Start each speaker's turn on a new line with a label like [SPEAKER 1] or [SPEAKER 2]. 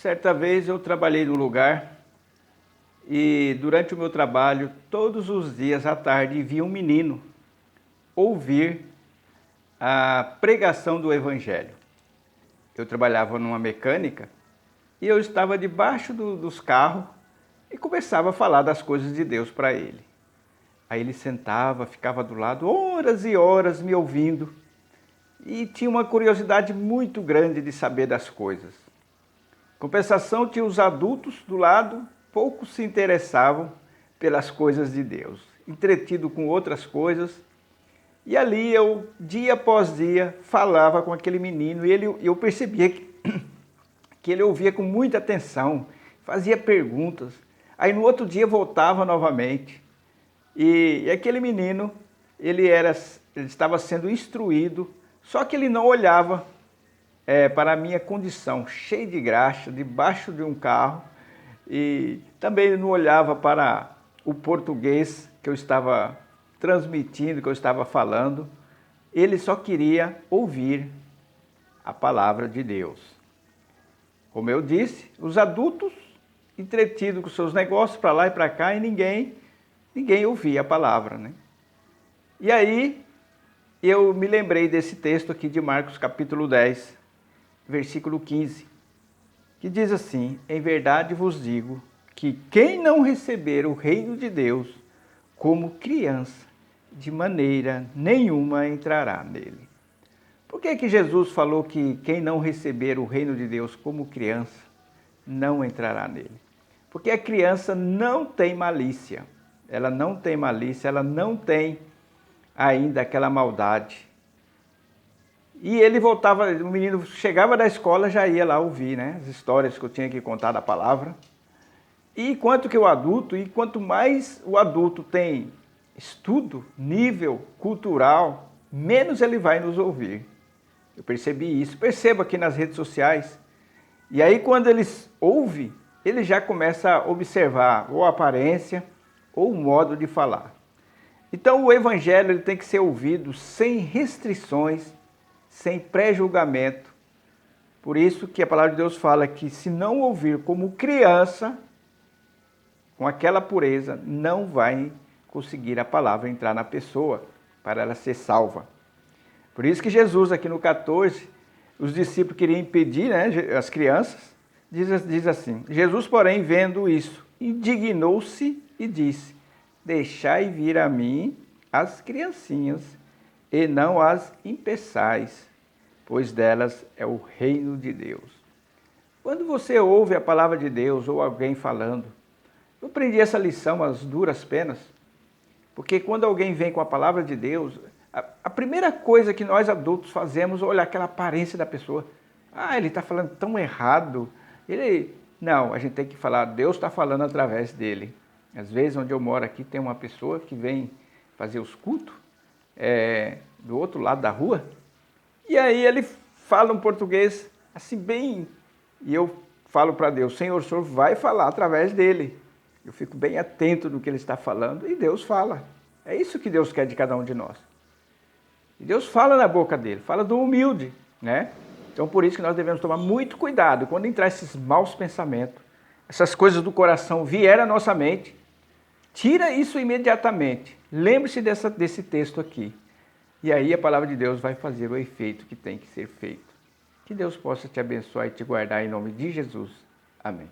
[SPEAKER 1] Certa vez eu trabalhei no lugar e durante o meu trabalho, todos os dias à tarde, via um menino ouvir a pregação do Evangelho. Eu trabalhava numa mecânica e eu estava debaixo dos carros e começava a falar das coisas de Deus para ele. Aí ele sentava, ficava do lado, horas e horas me ouvindo e tinha uma curiosidade muito grande de saber das coisas. Compensação, tinha os adultos do lado, poucos se interessavam pelas coisas de Deus, entretido com outras coisas. E ali eu, dia após dia, falava com aquele menino e eu percebia que ele ouvia com muita atenção, fazia perguntas. Aí no outro dia voltava novamente. E aquele menino, ele estava sendo instruído, só que ele não olhava para a minha condição, cheio de graxa, debaixo de um carro, e também ele não olhava para o português que eu estava transmitindo, que eu estava falando. Ele só queria ouvir a palavra de Deus. Como eu disse, os adultos entretidos com seus negócios para lá e para cá e ninguém ouvia a palavra, né? E aí eu me lembrei desse texto aqui de Marcos capítulo 10, versículo 15, que diz assim: em verdade vos digo que quem não receber o reino de Deus como criança, de maneira nenhuma entrará nele. Por que Jesus falou que quem não receber o reino de Deus como criança não entrará nele? Porque a criança não tem malícia, ela não tem malícia, ela não tem ainda aquela maldade. E ele voltava, o menino chegava da escola, já ia lá ouvir, né, as histórias que eu tinha que contar da palavra. E enquanto que o adulto, e quanto mais o adulto tem estudo, nível cultural, menos ele vai nos ouvir. Eu percebi isso, percebo aqui nas redes sociais. E aí quando eles ouvem, ele já começa a observar ou a aparência ou o modo de falar. Então o evangelho ele tem que ser ouvido sem restrições, sem pré-julgamento. Por isso que a palavra de Deus fala que se não ouvir como criança, com aquela pureza, não vai conseguir a palavra entrar na pessoa para ela ser salva. Por isso que Jesus aqui no 14, os discípulos queriam impedir, né, as crianças, diz assim: Jesus, porém, vendo isso, indignou-se e disse: deixai vir a mim as criancinhas, e não as impeçais, pois delas é o reino de Deus. Quando você ouve a palavra de Deus ou alguém falando, eu aprendi essa lição às duras penas, porque quando alguém vem com a palavra de Deus, a primeira coisa que nós adultos fazemos é olhar aquela aparência da pessoa. Ah, ele está falando tão errado. Não, a gente tem que falar, Deus está falando através dele. Às vezes, onde eu moro aqui, tem uma pessoa que vem fazer os cultos do outro lado da rua, e aí ele fala um português assim bem, e eu falo para Deus: Senhor, o Senhor vai falar através dele. Eu fico bem atento no que ele está falando e Deus fala. É isso que Deus quer de cada um de nós. E Deus fala na boca dele, fala do humilde, né? Então por isso que nós devemos tomar muito cuidado quando entrar esses maus pensamentos, essas coisas do coração vier à nossa mente, tira isso imediatamente. Lembre-se desse texto aqui. E aí a palavra de Deus vai fazer o efeito que tem que ser feito. Que Deus possa te abençoar e te guardar em nome de Jesus. Amém.